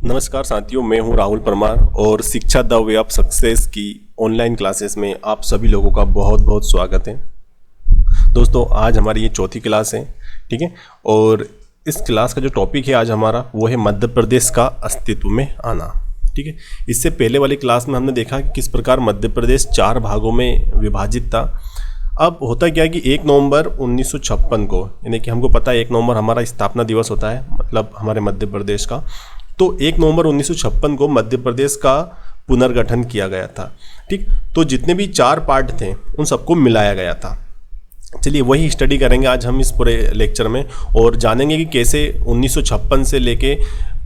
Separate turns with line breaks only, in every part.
नमस्कार साथियों, मैं हूं राहुल परमार और शिक्षा द वे ऑफ सक्सेस की ऑनलाइन क्लासेस में आप सभी लोगों का बहुत बहुत स्वागत है। दोस्तों, आज हमारी ये चौथी क्लास है, ठीक है। और इस क्लास का जो टॉपिक है आज हमारा वो है मध्य प्रदेश का अस्तित्व में आना, ठीक है। इससे पहले वाली क्लास में हमने देखा कि किस प्रकार मध्य प्रदेश 4 भागों में विभाजित था। अब होता क्या है कि 1 नवंबर 1956 को, यानी कि हमको पता है 1 नवंबर हमारा स्थापना दिवस होता है, मतलब हमारे मध्य प्रदेश का। तो 1 नवंबर 1956 को मध्य प्रदेश का पुनर्गठन किया गया था, ठीक। तो जितने भी 4 पार्ट थे उन सबको मिलाया गया था। चलिए वही स्टडी करेंगे आज हम इस पूरे लेक्चर में और जानेंगे कि कैसे 1956 से लेके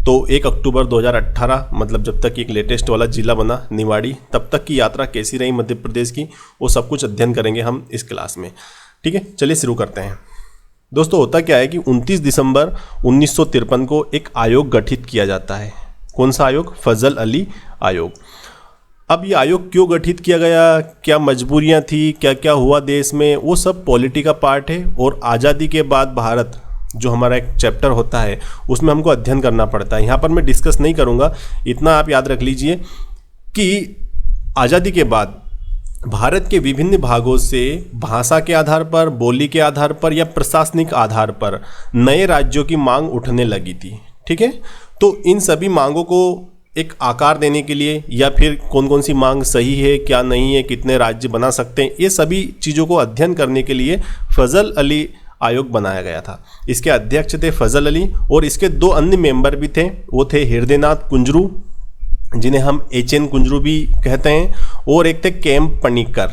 तो 1 अक्टूबर 2018, मतलब जब तक एक लेटेस्ट वाला जिला बना निवाड़ी, तब तक की यात्रा कैसी रही मध्य प्रदेश की, वो सब कुछ अध्ययन करेंगे हम इस क्लास में, ठीक है। चलिए शुरू करते हैं। दोस्तों, होता क्या है कि 29 दिसंबर 1953 को एक आयोग गठित किया जाता है। कौन सा आयोग? फजल अली आयोग। अब ये आयोग क्यों गठित किया गया, क्या मजबूरियां थी, क्या क्या हुआ देश में, वो सब पॉलिटी का पार्ट है। और आज़ादी के बाद भारत जो हमारा एक चैप्टर होता है उसमें हमको अध्ययन करना पड़ता है। यहाँ पर मैं डिस्कस नहीं करूँगा, इतना आप याद रख लीजिए कि आज़ादी के बाद भारत के विभिन्न भागों से भाषा के आधार पर, बोली के आधार पर या प्रशासनिक आधार पर नए राज्यों की मांग उठने लगी थी, ठीक है। तो इन सभी मांगों को एक आकार देने के लिए या फिर कौन कौन सी मांग सही है, क्या नहीं है, कितने राज्य बना सकते हैं, ये सभी चीज़ों को अध्ययन करने के लिए फजल अली आयोग बनाया गया था। इसके अध्यक्ष थे फजल अली और इसके 2 अन्य मेंबर भी थे। वो थे हृदयनाथ कुंजरू, जिन्हें हम HN कुंजरू भी कहते हैं, और एक थे केएम पनिक्कर,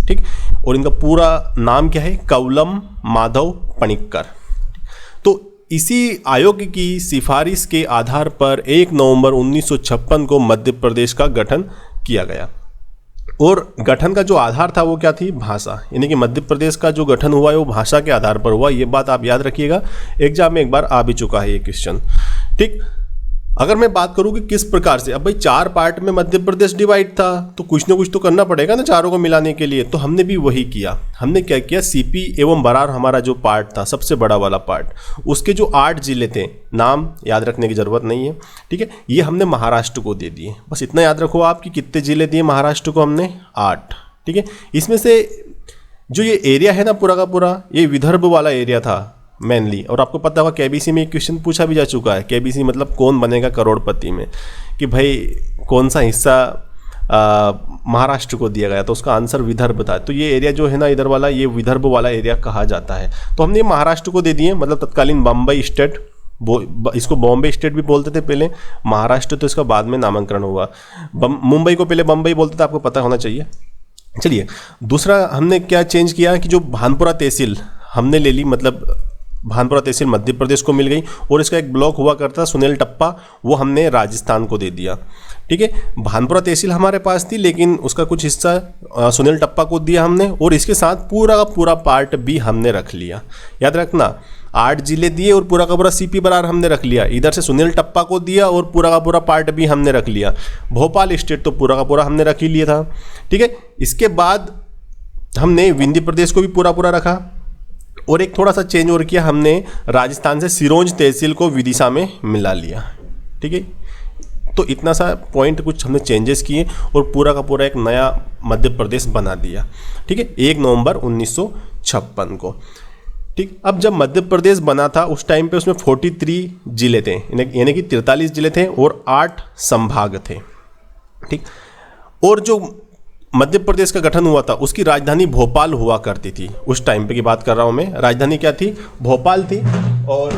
ठीक। और इनका पूरा नाम क्या है? कवलम माधव पनिक्कर। तो इसी आयोग की सिफारिश के आधार पर 1 नवंबर 1956 को मध्य प्रदेश का गठन किया गया। और गठन का जो आधार था वो क्या थी? भाषा। यानी कि मध्य प्रदेश का जो गठन हुआ है वो भाषा के आधार पर हुआ। ये बात आप याद रखिएगा, एग्जाम में एक बार आ भी चुका है ये क्वेश्चन, ठीक। अगर मैं बात करूं कि किस प्रकार से, अब भाई 4 पार्ट में मध्य प्रदेश डिवाइड था तो कुछ ना कुछ तो करना पड़ेगा ना चारों को मिलाने के लिए। तो हमने भी वही किया। हमने क्या किया, सीपी एवं बरार हमारा जो पार्ट था, सबसे बड़ा वाला पार्ट, उसके जो 8 जिले थे, नाम याद रखने की जरूरत नहीं है, ठीक है, ये हमने महाराष्ट्र को दे दिए। बस इतना याद रखो आप कि कितने जिले दिए महाराष्ट्र को हमने? 8, ठीक है। इसमें से जो ये एरिया है ना पूरा का पूरा, ये विदर्भ वाला एरिया था मेनली। और आपको पता होगा केबीसी में एक क्वेश्चन पूछा भी जा चुका है, केबीसी मतलब कौन बनेगा करोड़पति में, कि भाई कौन सा हिस्सा महाराष्ट्र को दिया गया, तो उसका आंसर विदर्भ था। तो ये एरिया जो है ना इधर वाला, ये विदर्भ वाला एरिया कहा जाता है। तो हमने महाराष्ट्र को दे दिए, मतलब तत्कालीन बम्बई स्टेट, इसको बॉम्बे स्टेट भी बोलते थे पहले, महाराष्ट्र तो इसका बाद में नामांकरण हुआ। मुंबई को पहले बम्बई बोलते थे, आपको पता होना चाहिए। चलिए, दूसरा हमने क्या चेंज किया कि जो भानपुरा तहसील हमने ले ली, मतलब भानपुरा तहसील मध्य प्रदेश को मिल गई। और इसका एक ब्लॉक हुआ करता सुनील टप्पा, वो हमने राजस्थान को दे दिया, ठीक है। भानपुरा तहसील हमारे पास थी लेकिन उसका कुछ हिस्सा सुनील टप्पा को दिया हमने, और इसके साथ पूरा का पूरा पार्ट भी हमने रख लिया। याद रखना, 8 जिले दिए और पूरा का पूरा सीपी बरार हमने रख लिया। इधर से सुनील टप्पा को दिया और पूरा का पूरा पार्ट भी हमने रख लिया। भोपाल स्टेट तो पूरा का पूरा हमने रख ही लिया था, ठीक है। इसके बाद हमने विंध्य प्रदेश को भी पूरा पूरा रखा, और एक थोड़ा सा चेंज और किया हमने, राजस्थान से सिरोंज तहसील को विदिशा में मिला लिया, ठीक है। तो इतना सा पॉइंट कुछ हमने चेंजेस किए और पूरा का पूरा एक नया मध्य प्रदेश बना दिया, ठीक है, 1 नवंबर 1956 को, ठीक। अब जब मध्य प्रदेश बना था उस टाइम पे उसमें 43 जिले थे, यानी कि 43 जिले थे और 8 संभाग थे, ठीक। और जो मध्य प्रदेश का गठन हुआ था उसकी राजधानी भोपाल हुआ करती थी। उस टाइम पे की बात कर रहा हूं मैं, राजधानी क्या थी? भोपाल थी। और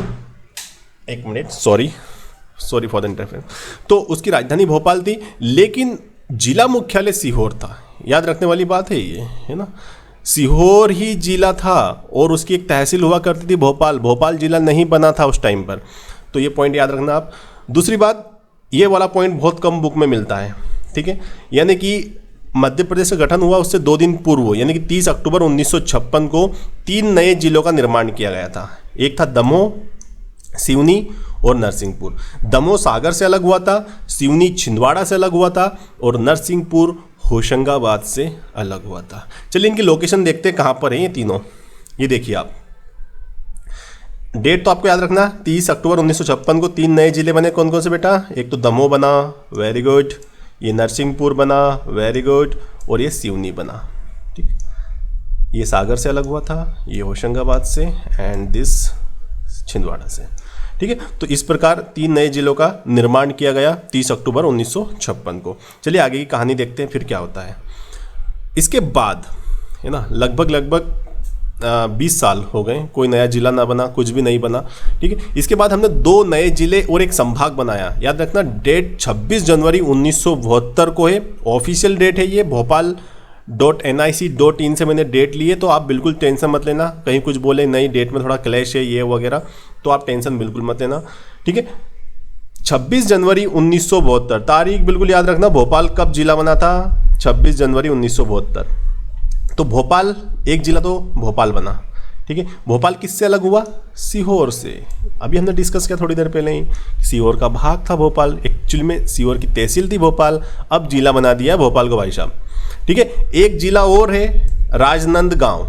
एक minute, sorry for the interference. तो उसकी राजधानी भोपाल थी, लेकिन जिला मुख्यालय सीहोर था। याद रखने वाली बात है ये, है ना, सीहोर ही जिला था और उसकी एक तहसील हुआ करती थी भोपाल। भोपाल जिला नहीं बना था उस टाइम पर, तो ये पॉइंट याद रखना आप। दूसरी बात, ये वाला पॉइंट बहुत कम बुक में मिलता है, ठीक है। यानी कि मध्य प्रदेश का गठन हुआ उससे 2 दिन पूर्व, यानी कि 30 अक्टूबर 1956 को 3 नए जिलों का निर्माण किया गया था। एक था दमोह, सिवनी और नरसिंहपुर। दमोह सागर से अलग हुआ था, सिवनी छिंदवाड़ा से अलग हुआ था और नरसिंहपुर होशंगाबाद से अलग हुआ था। चलिए इनकी लोकेशन देखते हैं कहाँ पर है ये तीनों। ये देखिए आप, डेट तो आपको याद रखना, 30 अक्टूबर 1956 को 3 नए जिले बने। कौन कौन से बेटा? एक तो दमोह बना, वेरी गुड, ये नरसिंहपुर बना, वेरी गुड, और ये सिवनी बना। ठीक, ये सागर से अलग हुआ था, ये होशंगाबाद से, एंड दिस छिंदवाड़ा से। ठीक है, तो इस प्रकार 3 नए जिलों का निर्माण किया गया 30 अक्टूबर 1956 को। चलिए आगे की कहानी देखते हैं फिर क्या होता है। इसके बाद है ना लगभग 20 साल हो गए, कोई नया जिला ना बना, कुछ भी नहीं बना। ठीक है, इसके बाद हमने 2 नए जिले और एक संभाग बनाया। याद रखना, डेट 26 जनवरी 1972 को है, ऑफिशियल डेट है ये। भोपाल.nic.in से मैंने डेट ली है, तो आप बिल्कुल टेंशन मत लेना, कहीं कुछ बोले नहीं डेट में थोड़ा क्लैश है ये वगैरह, तो आप टेंशन बिल्कुल मत लेना। ठीक है, 26 जनवरी 1972 तारीख बिल्कुल याद रखना। भोपाल कब जिला बना था? 26 जनवरी 1972। तो भोपाल एक जिला तो भोपाल बना। ठीक है, भोपाल किससे अलग हुआ? सीहोर से। अभी हमने डिस्कस किया थोड़ी देर पहले ही, सीहोर का भाग था भोपाल, एक्चुअली में सीहोर की तहसील थी भोपाल, अब जिला बना दिया भोपाल को भाई साहब। ठीक है, एक जिला और है राजनांदगांव,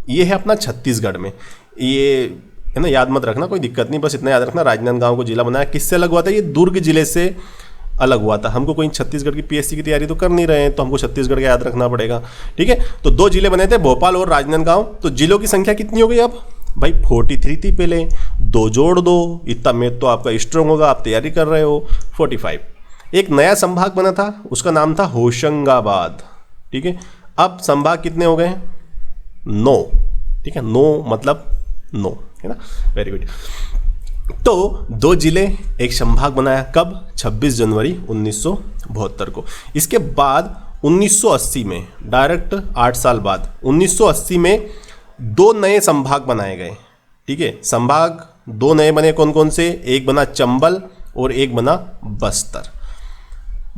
ये है अपना छत्तीसगढ़ में। ये है ना, याद मत रखना, कोई दिक्कत नहीं, बस इतना याद रखना, राजनांदगांव को जिला बनाया। किससे अलग हुआ था? ये दुर्ग जिले से अलग हुआ था। हमको कोई छत्तीसगढ़ की पीएससी की तैयारी तो कर नहीं रहे हैं, तो हमको छत्तीसगढ़ का याद रखना पड़ेगा। ठीक है, तो 2 जिले बने थे, भोपाल और राजनांदगांव। तो जिलों की संख्या कितनी हो गई अब भाई? 43 थी पहले, 2 जोड़ दो, इतना मैथ तो आपका स्ट्रांग होगा, आप तैयारी कर रहे हो। 45। एक नया संभाग बना था, उसका नाम था होशंगाबाद। ठीक है, अब संभाग कितने हो गए? 9। ठीक है, 9 मतलब 9 है ना, वेरी गुड। तो 2 जिले एक संभाग बनाया, कब? 26 जनवरी 1972 को। इसके बाद 1980 में, डायरेक्ट 8 साल बाद 1980 में 2 नए संभाग बनाए गए। ठीक है, संभाग 2 नए बने, कौन कौन से? एक बना चंबल और एक बना बस्तर।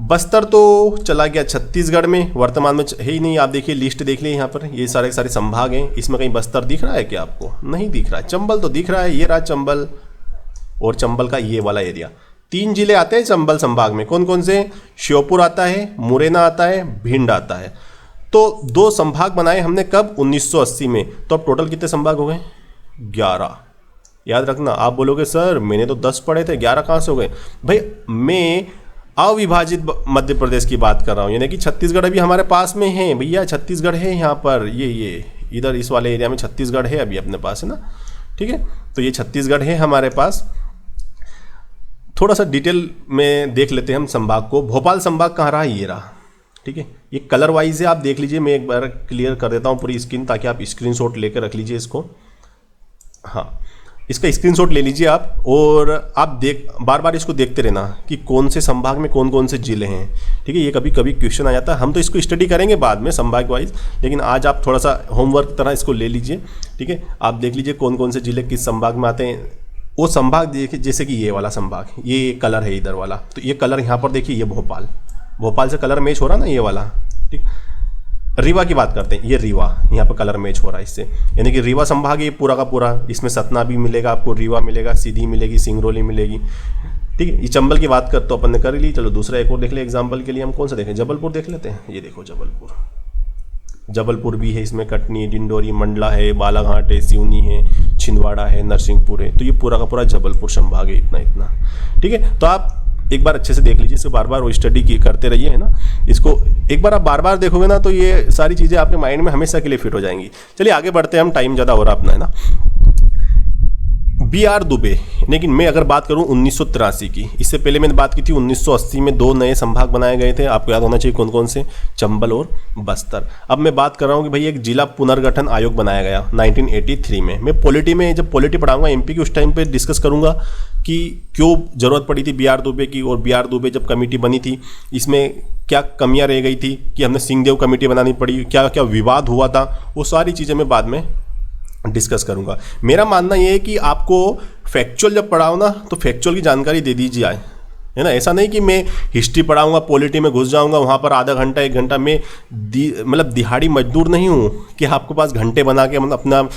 बस्तर तो चला गया छत्तीसगढ़ में, वर्तमान में है ही नहीं। आप देखिए लिस्ट देख लीजिए यहाँ पर, ये सारे सारे संभाग हैं, इसमें कहीं बस्तर दिख रहा है क्या आपको? नहीं दिख रहा है। चंबल तो दिख रहा है, ये रहा चंबल, और चंबल का ये वाला एरिया। 3 जिले आते हैं चंबल संभाग में, कौन कौन से? श्योपुर आता है, मुरैना आता है, भिंड आता है। तो 2 संभाग बनाए हमने, कब? 1980 में। तो अब टोटल कितने संभाग हो गए? 11। याद रखना, आप बोलोगे सर मैंने तो 10 पढ़े थे, 11 कहाँ से हो गए? भाई मैं अविभाजित मध्य प्रदेश की बात कर रहा हूँ, यानी कि छत्तीसगढ़ अभी हमारे पास में है भैया, छत्तीसगढ़ है यहाँ पर, ये इधर इस वाले एरिया में छत्तीसगढ़ है अभी अपने पास, है ना। ठीक है, तो ये छत्तीसगढ़ है हमारे पास। थोड़ा सा डिटेल में देख लेते हैं हम संभाग को। भोपाल संभाग कहाँ रहा? ये रहा। ठीक है, ये कलर वाइज है, आप देख लीजिए, मैं एक बार क्लियर कर देता हूँ पूरी स्क्रीन, ताकि आप स्क्रीनशॉट लेकर रख लीजिए इसको। हाँ, इसका स्क्रीनशॉट ले लीजिए आप, और आप बार बार इसको देखते रहना कि कौन से संभाग में कौन कौन से जिले हैं। ठीक है, ये कभी कभी क्वेश्चन आ जाता है, हम तो इसको स्टडी करेंगे बाद में संभाग वाइज, लेकिन आज आप थोड़ा सा होमवर्क तरह इसको ले लीजिए। ठीक है, आप देख लीजिए कौन कौन से जिले किस संभाग में आते हैं। वो संभाग देखिए, जैसे कि ये वाला संभाग, ये कलर है इधर वाला, तो ये कलर यहाँ पर देखिए, ये भोपाल से कलर मैच हो रहा ना, ये वाला। ठीक, रीवा की बात करते हैं, ये रीवा, यहाँ पर कलर मैच हो रहा है इससे, यानी कि रीवा संभाग ये पूरा का पूरा, इसमें सतना भी मिलेगा आपको, रीवा मिलेगा, सीधी मिलेगी, सिंगरौली मिलेगी। ठीक है, ये चंबल की बात कर तो अपन ने कर ली। चलो दूसरा एक और देख ले एग्जाम्पल के लिए, हम कौन सा देखें? जबलपुर देख लेते हैं। ये देखो जबलपुर भी है इसमें, कटनी, डिंडोरी, मंडला है, बालाघाट है, सिवनी है, छिंदवाड़ा है, नरसिंहपुर है। तो ये पूरा का पूरा जबलपुर संभाग है, इतना। ठीक है, तो आप एक बार अच्छे से देख लीजिए, इसको बार बार वो स्टडी करते रहिए, है ना। इसको एक बार आप बार बार देखोगे ना, तो ये सारी चीज़ें आपके माइंड में हमेशा के लिए फिट हो जाएंगी। चलिए आगे बढ़ते हैं हम, टाइम ज़्यादा हो रहा अपना, है ना। बी आर दुबे, लेकिन मैं अगर बात करूं 1983 की, इससे पहले मैंने बात की थी 1980 में 2 नए संभाग बनाए गए थे, आपको याद होना चाहिए कौन कौन से? चंबल और बस्तर। अब मैं बात कर रहा हूं कि भाई एक जिला पुनर्गठन आयोग बनाया गया 1983 में। मैं पॉलिटी में जब पॉलिटी पढ़ाऊंगा एमपी की, उस टाइम पे डिस्कस करूंगा कि क्यों जरूरत पड़ी थी बी आर दुबे की, और बी आर दुबे जब कमेटी बनी थी इसमें क्या कमियां रह गई थी कि हमने सिंहदेव कमेटी बनानी पड़ी, क्या क्या विवाद हुआ था, वो सारी चीज़ें मैं बाद में डिस्कस करूंगा। मेरा मानना यह है कि आपको फैक्चुअल जब पढ़ाओ ना, तो फैक्चुअल की जानकारी दे दीजिए, है ना। ऐसा नहीं कि मैं हिस्ट्री पढ़ाऊंगा, पॉलिटी में घुस जाऊंगा, वहाँ पर आधा घंटा 1 घंटा में मतलब दिहाड़ी मजदूर नहीं हूँ कि आपके पास घंटे बना के मतलब अपना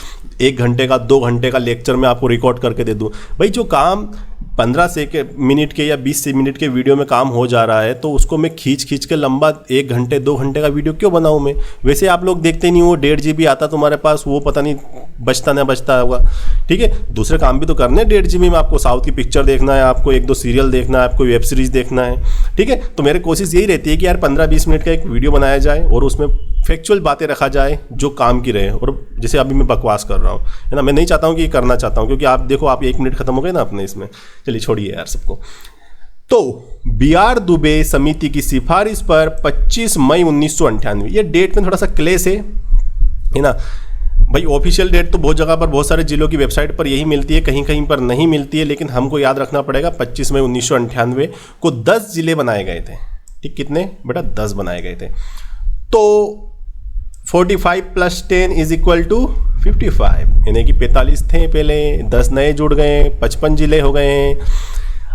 1 घंटे का 2 घंटे का लेक्चर में आपको रिकॉर्ड करके दे दूँ। भाई जो काम 15 मिनट के या 20 मिनट के वीडियो में काम हो जा रहा है, तो उसको मैं खींच के लंबा 1 घंटे 2 घंटे का वीडियो क्यों बनाऊं मैं? वैसे आप लोग देखते नहीं हो, 1.5 GB आता तुम्हारे पास, वो पता नहीं बचता ना बचता होगा। ठीक है, दूसरे काम भी तो करने हैं 1.5 GB में। आपको साउथ की पिक्चर देखना है, आपको 1-2 सीरियल देखना है, आपको वेब सीरीज देखना है। ठीक है, तो मेरी कोशिश यही रहती है कि यार 15-20 मिनट का एक वीडियो बनाया जाए और उसमें फैक्चुअल बातें रखा जाए जो काम की रहे। और जैसे अभी मैं बकवास कर रहा हूँ, है ना, मैं नहीं चाहता हूँ कि ये करना चाहता हूँ, क्योंकि आप देखो, आप 1 मिनट खत्म हो गए ना अपने इसमें। चलिए छोड़िए यार सबको। तो BR दुबे समिति की सिफारिश पर 25 मई 1998, ये डेट में थोड़ा सा क्लेश है ना भाई। ऑफिशियल डेट तो बहुत जगह पर, बहुत सारे जिलों की वेबसाइट पर यही मिलती है, कहीं कहीं पर नहीं मिलती है, लेकिन हमको याद रखना पड़ेगा 25 मई 1998 को 10 जिले बनाए गए थे। ठीक, कितने बेटा? 10 बनाए गए थे। तो 45 + 10 = 55, यानी कि 45 थे पहले, 10 नए जुड़ गए, 55 जिले हो गए हैं।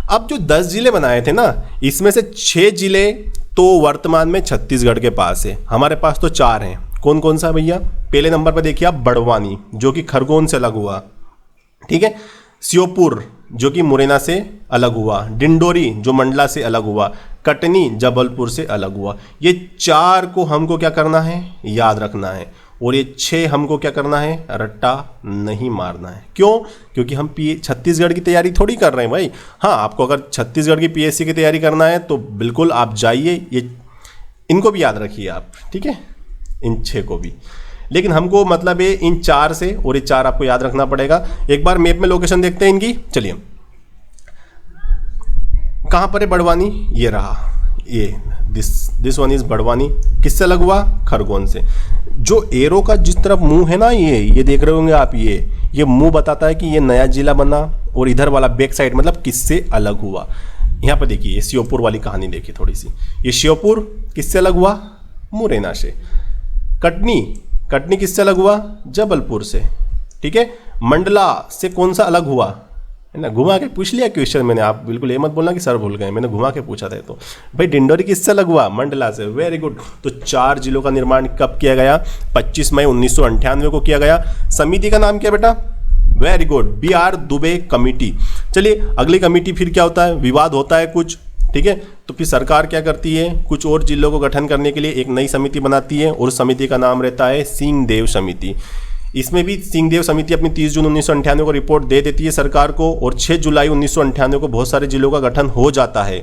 अब जो 10 जिले बनाए थे ना, इसमें से 6 जिले तो वर्तमान में छत्तीसगढ़ के पास है, हमारे पास तो 4 हैं। कौन कौन सा भैया? पहले नंबर पर देखिए आप, बड़वानी जो कि खरगोन से अलग हुआ। ठीक है, श्योपुर जो कि मुरैना से अलग हुआ, डिंडोरी जो मंडला से अलग हुआ, कटनी जबलपुर से अलग हुआ। ये 4 को हमको क्या करना है? याद रखना है। और ये 6 हमको क्या करना है? रट्टा नहीं मारना है। क्यों? क्योंकि हम छत्तीसगढ़ की तैयारी थोड़ी कर रहे हैं भाई। हाँ, आपको अगर छत्तीसगढ़ की PSC की तैयारी करना है तो बिल्कुल आप जाइए, ये इनको भी याद रखिए आप। ठीक है, इन 6 को भी। लेकिन हमको मतलब है इन 4 से, और ये 4 आपको याद रखना पड़ेगा। एक बार मैप में लोकेशन देखते हैं इनकी। चलिए, कहाँ पर है बड़वानी? ये रहा, ये दिस वन इज बड़वानी। किससे अलग हुआ? खरगोन से। जो एरो का जिस तरफ मुंह है ना, ये देख रहे होंगे आप, ये मुंह बताता है कि ये नया जिला बना, और इधर वाला बैक साइड मतलब किससे अलग हुआ। यहाँ पर देखिए, श्योपुर वाली कहानी देखिए थोड़ी सी। ये श्योपुर किससे अलग हुआ? मुरैना से। कटनी किससे अलग हुआ? जबलपुर से। ठीक है, मंडला से कौन सा अलग हुआ? है ना, घुमा के पूछ लिया क्वेश्चन मैंने। आप बिल्कुल ये मत बोलना कि सर भूल गए, मैंने घुमा के पूछा था। तो भाई डिंडोरी किससे अलग हुआ? मंडला से। Very good. तो 4 जिलों का निर्माण कब किया गया? 25 मई 1998 को किया गया। समिति का नाम क्या बेटा? Very good, BR Dubey committee. चलिए, अगली कमेटी फिर क्या होता है? विवाद होता है कुछ। ठीक है, तो फिर सरकार क्या करती है? कुछ और जिलों को गठन करने के लिए एक नई समिति बनाती है, और समिति का नाम रहता है सिंहदेव समिति। इसमें भी सिंहदेव समिति अपनी 30 जून 1998 को रिपोर्ट दे देती है सरकार को, और 6 जुलाई 1998 को बहुत सारे जिलों का गठन हो जाता है।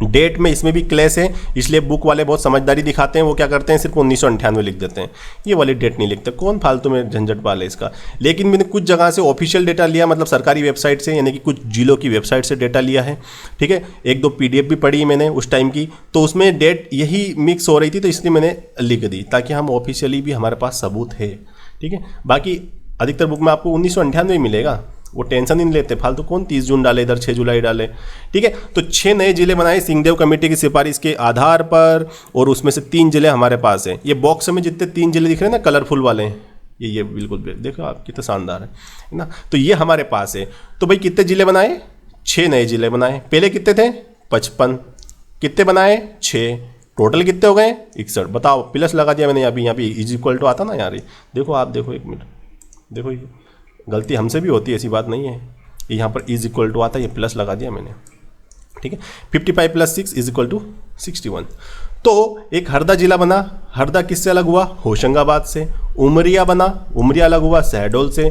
डेट में इसमें भी क्लेश है, इसलिए बुक वाले बहुत समझदारी दिखाते हैं। वो क्या करते हैं? सिर्फ 1998 लिख देते हैं, ये वाली डेट नहीं लिखते। कौन फालतू में झंझट पाले इसका। लेकिन मैंने कुछ जगह से ऑफिशियल डेटा लिया, मतलब सरकारी वेबसाइट से, यानी कि कुछ जिलों की वेबसाइट से डेटा लिया है। ठीक है, 1-2 PDF भी पढ़ी मैंने उस टाइम की, तो उसमें डेट यही मिक्स हो रही थी, तो इसलिए मैंने लिख दी, ताकि हम ऑफिशियली भी हमारे पास सबूत है। ठीक है, बाकी अधिकतर बुक में आपको 1998 मिलेगा, वो टेंशन ही नहीं लेते फालतू। कौन 30 जून डाले, इधर 6 जुलाई डाले। ठीक है, तो 6 नए जिले बनाए सिंहदेव कमेटी की सिफारिश के आधार पर, और उसमें से 3 जिले हमारे पास है। ये बॉक्स में जितने 3 जिले दिख रहे हैं ना, कलरफुल वाले, ये बिल्कुल देखो आप कितना शानदार है ना। तो ये हमारे पास है। तो भाई कितने जिले बनाए? 6 नए जिले बनाए। पहले कितने थे? 55। कितने बनाए? 6। टोटल कितने हो गए? 61। बताओ, प्लस लगा दिया मैंने यहाँ पे = आता ना यार। देखो आप, देखो 1 मिनट, देखो ये गलती हमसे भी होती है, ऐसी बात नहीं है। यहाँ पर = आता है, ये प्लस लगा दिया मैंने। ठीक है, 55 + 6 = 61। तो एक हरदा जिला बना। हरदा किससे अलग हुआ? होशंगाबाद से। उमरिया बना, उमरिया अलग हुआ शहडोल से।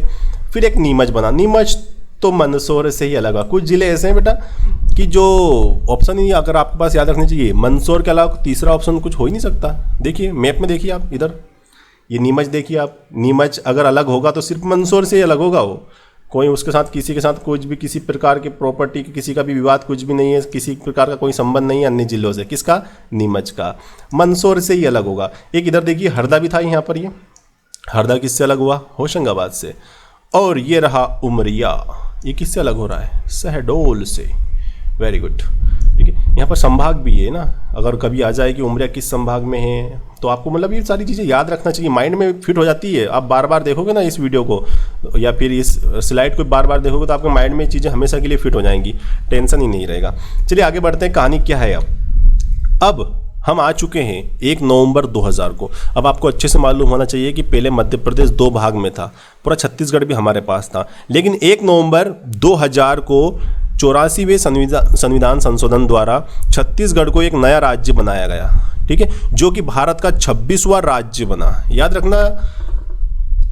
फिर एक नीमच बना। नीमच तो मंदसौर से ही अलग हुआ। कुछ जिले ऐसे हैं बेटा कि जो ऑप्शन ही अगर आपके पास याद रखनी चाहिए, मंदसौर के अलावा तीसरा ऑप्शन कुछ हो ही नहीं सकता। देखिए मैप में, देखिए आप इधर, ये नीमच देखिए आप। नीमच अगर अलग होगा तो सिर्फ मंदसौर से ही अलग होगा। वो कोई उसके साथ, किसी के साथ कुछ भी, किसी प्रकार के प्रॉपर्टी की, किसी का भी विवाद कुछ भी नहीं है, किसी प्रकार का कोई संबंध नहीं है अन्य जिलों से। किसका? नीमच का। मंदसौर से ही अलग होगा। एक इधर देखिए हरदा भी था यहाँ पर। ये हरदा किससे अलग हुआ? होशंगाबाद से। और ये रहा उमरिया, ये किससे अलग हो रहा है? शहडोल से। Very good. ठीक है, यहाँ पर संभाग भी है ना, अगर कभी आ जाए कि उमरिया किस संभाग में है, तो आपको मतलब ये सारी चीज़ें याद रखना चाहिए, माइंड में फिट हो जाती है। आप बार बार देखोगे ना इस वीडियो को, या फिर इस स्लाइड को बार बार देखोगे, तो आपके माइंड में चीज़ें हमेशा के लिए फिट हो जाएंगी, टेंशन ही नहीं रहेगा। चलिए आगे बढ़ते हैं, कहानी क्या है अब हम आ चुके हैं 1 नवंबर 2000 को। अब आपको अच्छे से मालूम होना चाहिए कि पहले मध्य प्रदेश 2 भाग में था, पूरा छत्तीसगढ़ भी हमारे पास था। लेकिन 1 नवंबर 2000 को 84वें संविधान संशोधन द्वारा छत्तीसगढ़ को एक नया राज्य बनाया गया, ठीक है, जो कि भारत का 26वां राज्य बना। याद रखना,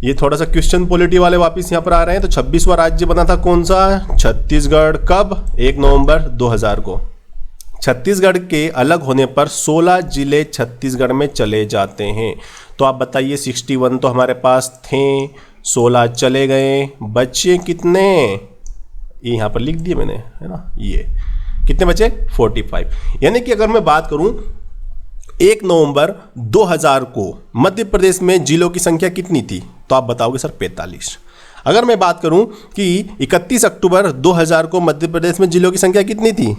ये थोड़ा सा क्वेश्चन पॉलिटी वाले वापस यहाँ पर आ रहे हैं। तो 26वां राज्य बना था कौन सा? छत्तीसगढ़। कब? 1 नवंबर 2000 को। छत्तीसगढ़ के अलग होने पर 16 जिले छत्तीसगढ़ में चले जाते हैं। तो आप बताइए, 61 तो हमारे पास थे, 16 चले गए, बचे कितने? ये यहाँ पर लिख दिए मैंने, है ना, ये कितने बचे? 45। यानी कि अगर मैं बात करूं 1 नवंबर 2000 को मध्य प्रदेश में जिलों की संख्या कितनी थी? तो आप बताओगे सर 45। अगर मैं बात करूं कि 31 अक्टूबर 2000 को मध्य प्रदेश में जिलों की संख्या कितनी थी?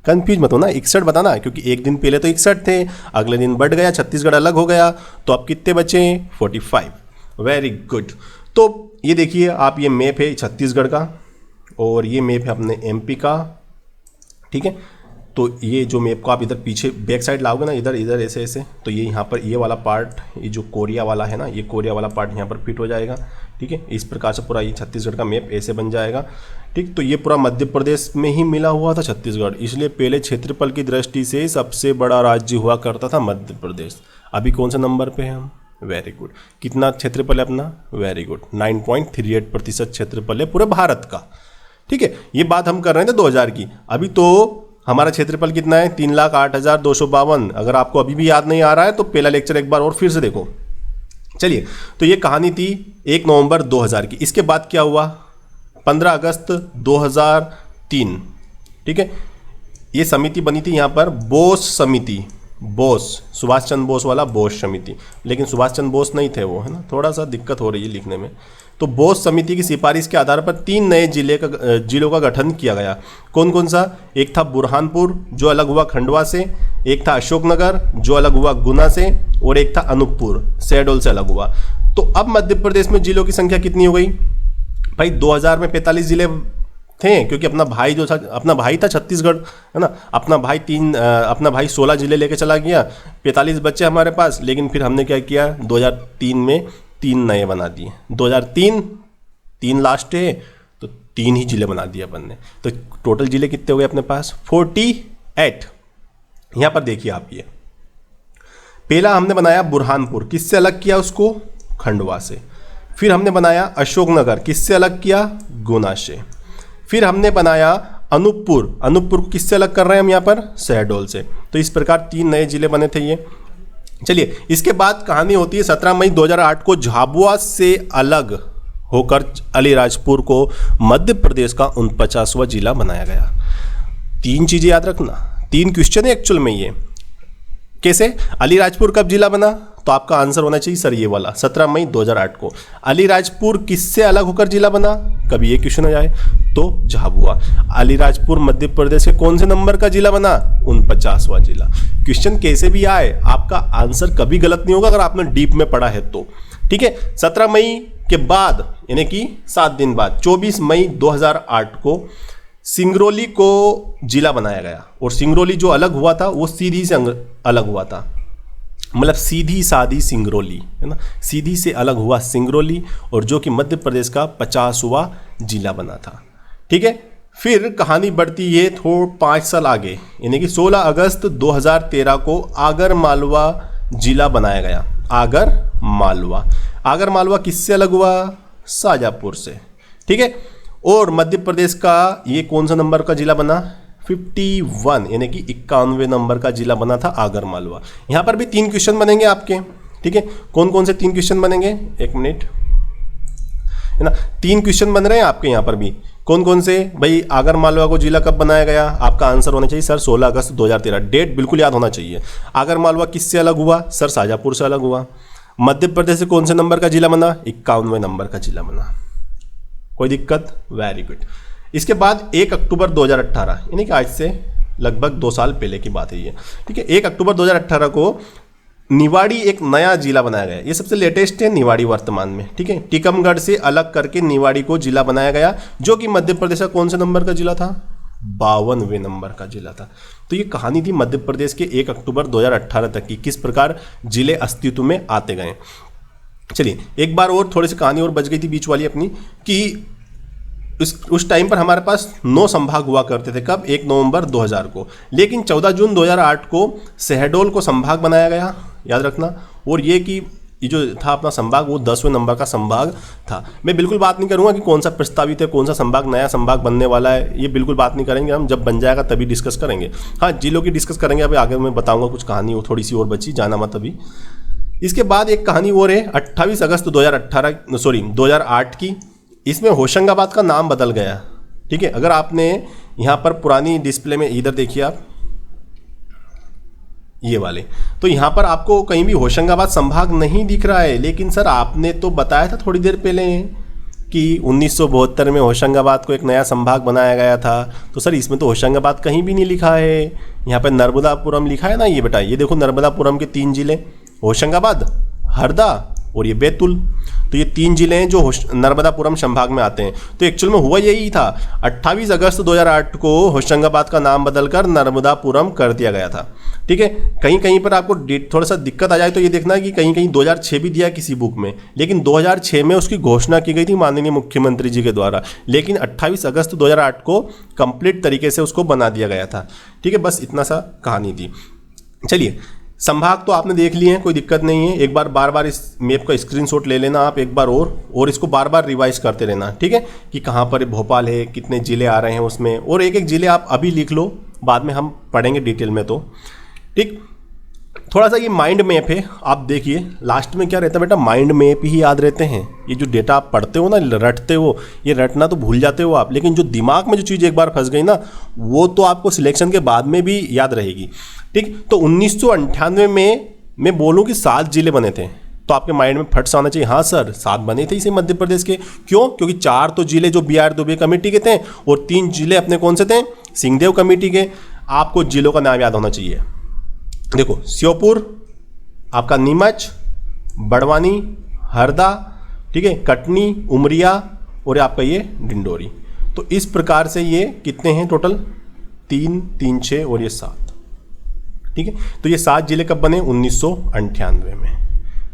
कंफ्यूज मत होना, 61 बताना, क्योंकि एक दिन पहले तो 61 थे, अगले दिन बढ़ गया, छत्तीसगढ़ अलग हो गया, तो अब कितने बचे? 45। Very good. तो ये देखिए आप, ये मैप है छत्तीसगढ़ का और ये मैप है अपने एमपी का, ठीक है। तो ये जो मैप को आप इधर पीछे बैक साइड लाओगे ना, इधर इधर ऐसे ऐसे, तो ये यहाँ पर ये वाला पार्ट, ये जो कोरिया वाला है ना, ये कोरिया वाला पार्ट यहाँ पर फिट हो जाएगा, ठीक है। इस प्रकार से पूरा ये छत्तीसगढ़ का मैप ऐसे बन जाएगा, ठीक। तो ये पूरा मध्य प्रदेश में ही मिला हुआ था छत्तीसगढ़, इसलिए पहले क्षेत्रफल की दृष्टि से सबसे बड़ा राज्य हुआ करता था मध्य प्रदेश। अभी कौन सा नंबर पे है हम? Very good. कितना क्षेत्रफल है अपना? वेरी गुड, 9.38% क्षेत्रफल है पूरे भारत का, ठीक है। ये बात हम कर रहे थे 2000 की। अभी तो हमारा क्षेत्रफल कितना है? 3,08,252। अगर आपको अभी भी याद नहीं आ रहा है तो पहला लेक्चर एक बार और फिर से देखो। चलिए, तो ये कहानी थी 1 नवंबर 2000 की। इसके बाद क्या हुआ? 15 अगस्त 2003, ठीक है। ये समिति बनी थी यहाँ पर, बोस समिति, बोस, सुभाष चंद्र बोस वाला बोस समिति, लेकिन सुभाष चंद्र बोस नहीं थे वो, है ना, थोड़ा सा दिक्कत हो रही है लिखने में। तो बोस समिति की सिफारिश के आधार पर 3 नए जिलों का गठन किया गया। कौन कौन सा? एक था बुरहानपुर जो अलग हुआ खंडवा से, एक था अशोकनगर जो अलग हुआ गुना से, और एक था अनूपपुर शहडोल से अलग हुआ। तो अब मध्य प्रदेश में जिलों की संख्या कितनी हो गई भाई? 2000 में 45 जिले थे, क्योंकि अपना भाई जो था, अपना भाई था छत्तीसगढ़, है ना, अपना भाई 16 जिले लेके चला गया, 45 बच्चे हमारे पास। लेकिन फिर हमने क्या किया? 2003 में 3 नए बना दिए। 2003 लास्ट है तो 3 ही जिले बना दिए अपन ने। तो टोटल जिले कितने हो गए अपने पास? 48। यहां पर देखिए आप, ये पहला हमने बनाया बुरहानपुर, किससे अलग किया उसको? खंडवा से। फिर हमने बनाया अशोकनगर, किससे अलग किया? गुना से। फिर हमने बनाया अनूपपुर, अनूपपुर को किससे अलग कर रहे हैं हम यहाँ पर? शहडोल से। तो इस प्रकार 3 नए जिले बने थे ये। चलिए, इसके बाद कहानी होती है 17 मई 2008 को झाबुआ से अलग होकर अलीराजपुर को मध्य प्रदेश का 49वां जिला बनाया गया। 3 चीजें याद रखना, 3 क्वेश्चन है एक्चुअल में ये। कैसे? अलीराजपुर कब जिला बना? तो आपका आंसर होना चाहिए सर ये वाला, 17 मई 2008 को। अलीराजपुर किससे अलग होकर जिला बना? कभी ये क्वेश्चन हो जाए तो झाबुआ। अलीराजपुर मध्य प्रदेश के कौन से नंबर का जिला बना? 49वां जिला। क्वेश्चन कैसे भी आए, आपका आंसर कभी गलत नहीं होगा अगर आपने डीप में पढ़ा है तो, ठीक है। 17 मई के बाद, यानी कि 7 दिन बाद, 24 मई 2008 को सिंगरौली को जिला बनाया गया। और सिंगरौली जो अलग हुआ था वो सीधी से अलग हुआ था, मतलब सीधी सादी सिंगरौली, है ना, सीधी से अलग हुआ सिंगरौली, और जो कि मध्य प्रदेश का 50वां जिला बना था, ठीक है। फिर कहानी बढ़ती है 5 साल आगे, यानी कि 16 अगस्त 2013 को आगर मालवा जिला बनाया गया। आगर मालवा, आगर मालवा किससे अलग हुआ? शाजापुर से, ठीक है। और मध्य प्रदेश का ये कौन सा नंबर का जिला बना? 51, यानी कि 91वें नंबर का जिला बना था आगर मालवा। यहां पर भी 3 क्वेश्चन बनेंगे आपके, ठीक है। कौन कौन से 3 क्वेश्चन बनेंगे? एक मिनट, है ना, 3 क्वेश्चन बन रहे हैं आपके यहाँ पर भी। कौन कौन से भाई? आगर मालवा को जिला कब बनाया गया? आपका आंसर होना चाहिए सर 16 अगस्त 2013। डेट बिल्कुल याद होना चाहिए। आगर मालवा किससे अलग हुआ? सर शाजापुर से अलग हुआ। मध्य प्रदेश से कौन से नंबर का जिला बना? 51वें नंबर का जिला बना। कोई दिक्कत? Very good. इसके बाद 1 अक्टूबर 2018, यानी कि आज से लगभग 2 साल पहले की बात है ये, ठीक है। 1 अक्टूबर 2018 को निवाड़ी एक नया जिला बनाया गया। ये सबसे लेटेस्ट है निवाड़ी वर्तमान में, ठीक है। टीकमगढ़ से अलग करके निवाड़ी को जिला बनाया गया, जो कि मध्य प्रदेश का कौन से नंबर का जिला था? 52वें नंबर का जिला था। तो ये कहानी थी मध्य प्रदेश के 1 अक्टूबर 2018 तक की, किस प्रकार जिले अस्तित्व में आते गए। चलिए, एक बार और थोड़ी सी कहानी और बच गई थी बीच वाली अपनी, कि उस टाइम पर हमारे पास 9 संभाग हुआ करते थे। कब? 1 नवंबर 2000 को। लेकिन 14 जून 2008 को शहडोल को संभाग बनाया गया, याद रखना। और ये जो था अपना संभाग, वो 10वें नंबर का संभाग था। मैं बिल्कुल बात नहीं करूंगा कि कौन सा प्रस्तावित है, कौन सा संभाग नया संभाग बनने वाला है, ये बिल्कुल बात नहीं करेंगे हम। जब बन जाएगा तभी डिस्कस करेंगे। हाँ, जिलों की डिस्कस करेंगे। अभी आगे मैं बताऊंगा कुछ कहानी, वो थोड़ी सी और बची, जाना मत अभी। इसके बाद एक कहानी और है 28 अगस्त 2008 की। इसमें होशंगाबाद का नाम बदल गया। ठीक है, अगर आपने यहाँ पर पुरानी डिस्प्ले में इधर देखिए आप, ये वाले, तो यहाँ पर आपको कहीं भी होशंगाबाद संभाग नहीं दिख रहा है। लेकिन सर आपने तो बताया था थोड़ी देर पहले कि 1972 में होशंगाबाद को एक नया संभाग बनाया गया था। तो सर इसमें तो होशंगाबाद कहीं भी नहीं लिखा है। यहाँ पर नर्मदापुरम लिखा है ना, ये बेटा, ये देखो नर्मदापुरम के 3 जिले, होशंगाबाद, हरदा और ये बैतूल। तो ये 3 जिले हैं जो नर्मदापुरम संभाग में आते हैं। तो एक्चुअल में हुआ यही था, 28 अगस्त 2008 को होशंगाबाद का नाम बदलकर नर्मदापुरम कर दिया गया था। ठीक है, कहीं कहीं पर आपको थोड़ा सा दिक्कत आ जाए तो ये देखना कि कहीं कहीं 2006 भी दिया किसी बुक में, लेकिन 2006 में उसकी घोषणा की गई थी माननीय मुख्यमंत्री जी के द्वारा। लेकिन 28 अगस्त 2008 को कंप्लीट तरीके से उसको बना दिया गया था। ठीक है, बस इतना सा कहानी थी। चलिए, संभाग तो आपने देख लिए हैं, कोई दिक्कत नहीं है। एक बार बार बार इस मैप का स्क्रीनशॉट ले लेना आप एक बार, और इसको बार बार रिवाइज करते रहना। ठीक है, कि कहाँ पर भोपाल है, कितने जिले आ रहे हैं उसमें, और एक एक जिले आप अभी लिख लो, बाद में हम पढ़ेंगे डिटेल में। तो ठीक, थोड़ा सा ये माइंड मैप है, आप देखिए लास्ट में क्या रहता है बेटा, माइंड मैप ही याद रहते हैं। ये जो डेटा आप पढ़ते हो ना, रटते हो, ये रटना तो भूल जाते हो आप, लेकिन जो दिमाग में जो चीज़ एक बार फंस गई ना, वो तो आपको सिलेक्शन के बाद में भी याद रहेगी। ठीक, तो 1998 में मैं बोलूँ कि 7 जिले बने थे, तो आपके माइंड में फट सा आना चाहिए, हाँ सर 7 बने थे इसे मध्य प्रदेश के। क्यों? क्योंकि 4 तो जिले जो BR दुबे कमेटी के थे, और 3 जिले अपने कौन से थे, सिंहदेव कमेटी के। आपको जिलों का नाम याद होना चाहिए। देखो, श्योपुर, आपका नीमच, बड़वानी, हरदा, ठीक है, कटनी, उमरिया, और आपका ये डिंडोरी। तो इस प्रकार से ये कितने हैं टोटल, 3, 3, 6 और ये 7। ठीक है, तो ये 7 जिले कब बने, 1998 में।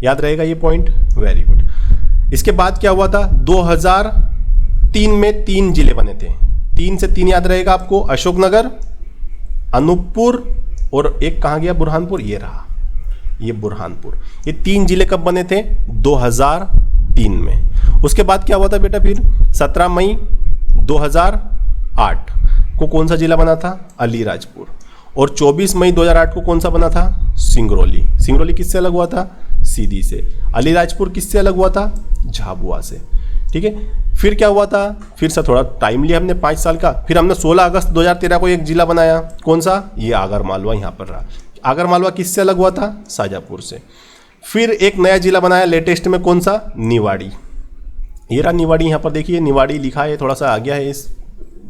याद रहेगा ये पॉइंट, वेरी गुड। इसके बाद क्या हुआ था, 2003 में 3 जिले बने थे। 3 से 3 याद रहेगा आपको, अशोकनगर, अनूपपुर, और एक कहाँ गया, बुरहानपुर, ये रहा, ये बुरहानपुर। ये 3 जिले कब बने थे, 2003 में। उसके बाद क्या हुआ था बेटा, फिर 17 मई 2008 को कौन सा जिला बना था, अलीराजपुर। और 24 मई 2008 को कौन सा बना था, सिंगरौली। सिंगरौली किससे अलग हुआ था, सीधी से। अलीराजपुर किससे अलग हुआ था, झाबुआ से। ठीक है, फिर क्या हुआ था, फिर से थोड़ा टाइम लिया हमने 5 साल का। फिर हमने 16 अगस्त 2013 को एक जिला बनाया, कौन सा, ये आगर मालवा, यहाँ पर रहा। आगर मालवा किससे अलग हुआ था, शाजापुर से। फिर एक नया जिला बनाया लेटेस्ट में, कौन सा, निवाड़ी। ये रहा निवाड़ी, यहाँ पर देखिए निवाड़ी लिखा है, थोड़ा सा आ गया है इस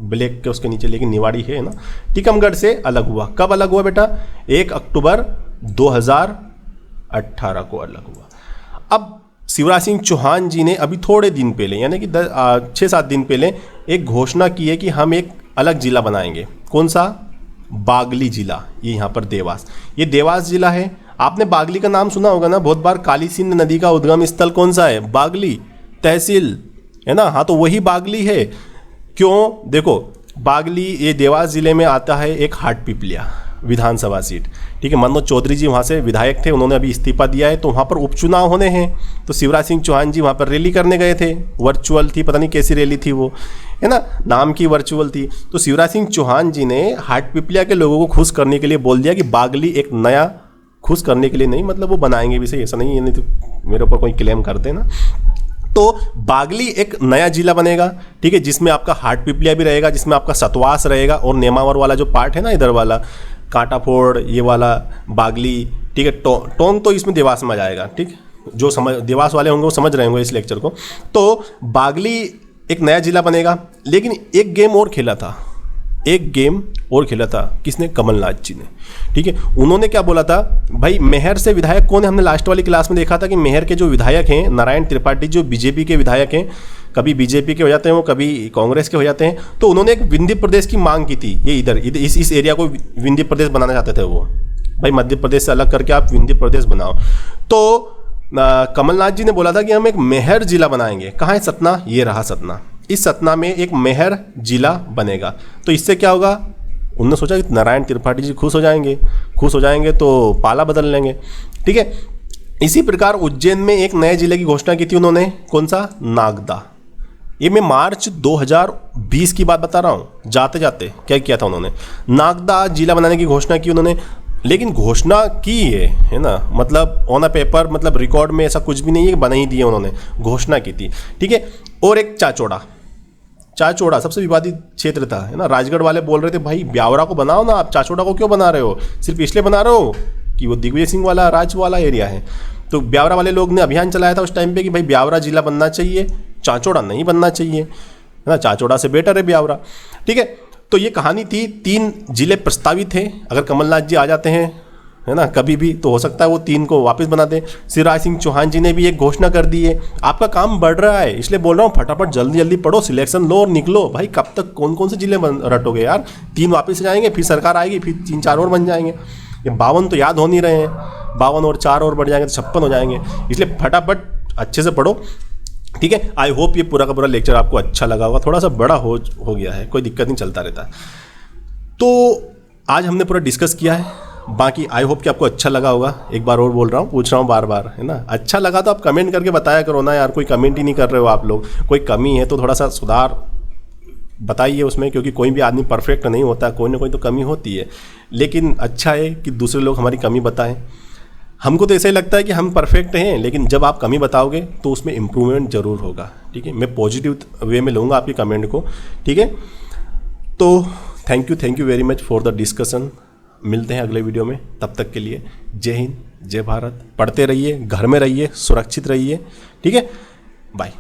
ब्लैक के उसके नीचे, लेकिन निवाड़ी है ना। टीकमगढ़ से अलग हुआ, कब अलग हुआ बेटा, 1 अक्टूबर 2018 को अलग हुआ। अब शिवराज सिंह चौहान जी ने अभी थोड़े दिन पहले, यानी कि 6-7 दिन पहले एक घोषणा की है कि हम एक अलग जिला बनाएंगे। कौन सा, बागली जिला। ये यहाँ पर देवास, ये देवास जिला है। आपने बागली का नाम सुना होगा ना बहुत बार। काली सिंध नदी का उद्गम स्थल कौन सा है, बागली तहसील, है ना। हाँ, तो वही बागली है। क्यों, देखो बागली ये देवास जिले में आता है, एक हाटपिपलिया विधानसभा सीट। ठीक है, मनोज चौधरी जी वहाँ से विधायक थे, उन्होंने अभी इस्तीफा दिया है, तो वहाँ पर उपचुनाव होने हैं। तो शिवराज सिंह चौहान जी वहाँ पर रैली करने गए थे, वर्चुअल थी, पता नहीं कैसी रैली थी वो, है ना, नाम की वर्चुअल थी। तो शिवराज सिंह चौहान जी ने हाटपिपलिया के लोगों को खुश करने के लिए बोल दिया कि बागली एक नया, खुश करने के लिए नहीं, मतलब वो बनाएंगे भी सही, ऐसा नहीं है, नहीं तो मेरे ऊपर कोई क्लेम कर देना। तो बागली एक नया जिला बनेगा, ठीक है, जिसमें आपका हाटपिपलिया भी रहेगा, जिसमें आपका सतवास रहेगा, और नेमावर वाला जो पार्ट है ना इधर वाला, कांटाफोड़ ये वाला बागली, ठीक है, टोंग तो इसमें देवास में आ जाएगा। ठीक, जो समझ देवास वाले होंगे वो समझ रहे होंगे इस लेक्चर को। तो बागली एक नया जिला बनेगा। लेकिन एक गेम और खेला था, एक गेम और खेला था, किसने, कमलनाथ जी ने। ठीक है, उन्होंने क्या बोला था, भाई मेहर से विधायक कौन है, हमने लास्ट वाली क्लास में देखा था कि मेहर के जो विधायक हैं, नारायण त्रिपाठी जो बीजेपी के विधायक हैं, कभी बीजेपी के हो जाते हैं वो, कभी कांग्रेस के हो जाते हैं। तो उन्होंने एक विंध्य प्रदेश की मांग की थी, ये इधर इस एरिया को विंध्य प्रदेश बनाना चाहते थे वो, भाई मध्य प्रदेश से अलग करके आप विंध्य प्रदेश बनाओ। तो कमलनाथ जी ने बोला था कि हम एक मेहर जिला बनाएंगे। कहाँ है, सतना, ये रहा सतना। इस सतना में एक मेहर जिला बनेगा। तो इससे क्या होगा, उन्होंने सोचा कि नारायण त्रिपाठी जी खुश हो जाएंगे तो पाला बदल लेंगे, ठीक है। इसी प्रकार उज्जैन में एक नए जिले की घोषणा की थी उन्होंने, कौन सा, नागदा। ये मैं मार्च 2020 की बात बता रहा हूँ। जाते जाते क्या किया था उन्होंने, नागदा जिला बनाने की घोषणा की उन्होंने। लेकिन घोषणा की है ना, मतलब ऑन अ पेपर, मतलब रिकॉर्ड में ऐसा कुछ भी नहीं है कि बना ही दिया उन्होंने, घोषणा की थी, ठीक है। और एक चाचौड़ा सबसे विवादित क्षेत्र था, है ना। राजगढ़ वाले बोल रहे थे भाई ब्यावरा को बनाओ ना, आप चाचौड़ा को क्यों बना रहे हो, सिर्फ इसलिए बना रहे हो कि वो दिग्विजय सिंह वाला राज वाला एरिया है। तो ब्यावरा वाले लोग ने अभियान चलाया था उस टाइम पे कि भाई ब्यावरा जिला बनना चाहिए, चाचौड़ा नहीं बनना चाहिए, है ना। चाचौड़ा से बेटर है ब्यावरा, ठीक है। तो ये कहानी थी। 3 जिले प्रस्तावित थे, अगर कमलनाथ जी आ जाते हैं, है ना, कभी भी, तो हो सकता है वो 3 को वापस बना दें। शिवराज सिंह चौहान जी ने भी एक घोषणा कर दी है। आपका काम बढ़ रहा है, इसलिए बोल रहा हूँ फटाफट जल्दी जल्दी पढ़ो, सिलेक्शन लो और निकलो भाई। कब तक कौन कौन से जिले रटोगे यार, 3 वापस जाएंगे, फिर सरकार आएगी, फिर 3-4 और बन जाएंगे। ये 52 तो याद हो नहीं रहे हैं, 52 और 4 और बढ़ जाएंगे तो 56 हो जाएंगे। इसलिए फटाफट अच्छे से पढ़ो, ठीक है। आई होप ये पूरा का पूरा लेक्चर आपको अच्छा लगा होगा। थोड़ा सा बड़ा हो गया है, कोई दिक्कत नहीं, चलता रहता है। तो आज हमने पूरा डिस्कस किया है। बाकी आई होप कि आपको अच्छा लगा होगा। एक बार और बोल रहा हूँ, पूछ रहा हूँ बार बार, है ना। अच्छा लगा तो आप कमेंट करके बताया करो ना यार, कोई कमेंट ही नहीं कर रहे हो आप लोग। कोई कमी है तो थोड़ा सा सुधार बताइए उसमें, क्योंकि कोई भी आदमी परफेक्ट नहीं होता, कोई ना कोई तो कमी होती है। लेकिन अच्छा है कि दूसरे लोग हमारी कमी बताएं। हमको तो ऐसा ही लगता है कि हम परफेक्ट हैं, लेकिन जब आप कमी बताओगे तो उसमें इम्प्रूवमेंट जरूर होगा, ठीक है। मैं पॉजिटिव वे में लूँगा आपकी कमेंट को, ठीक है। तो thank you very much for the discussion. मिलते हैं अगले वीडियो में, तब तक के लिए जय हिंद, जय भारत। पढ़ते रहिए, घर में रहिए, सुरक्षित रहिए, ठीक है। बाय।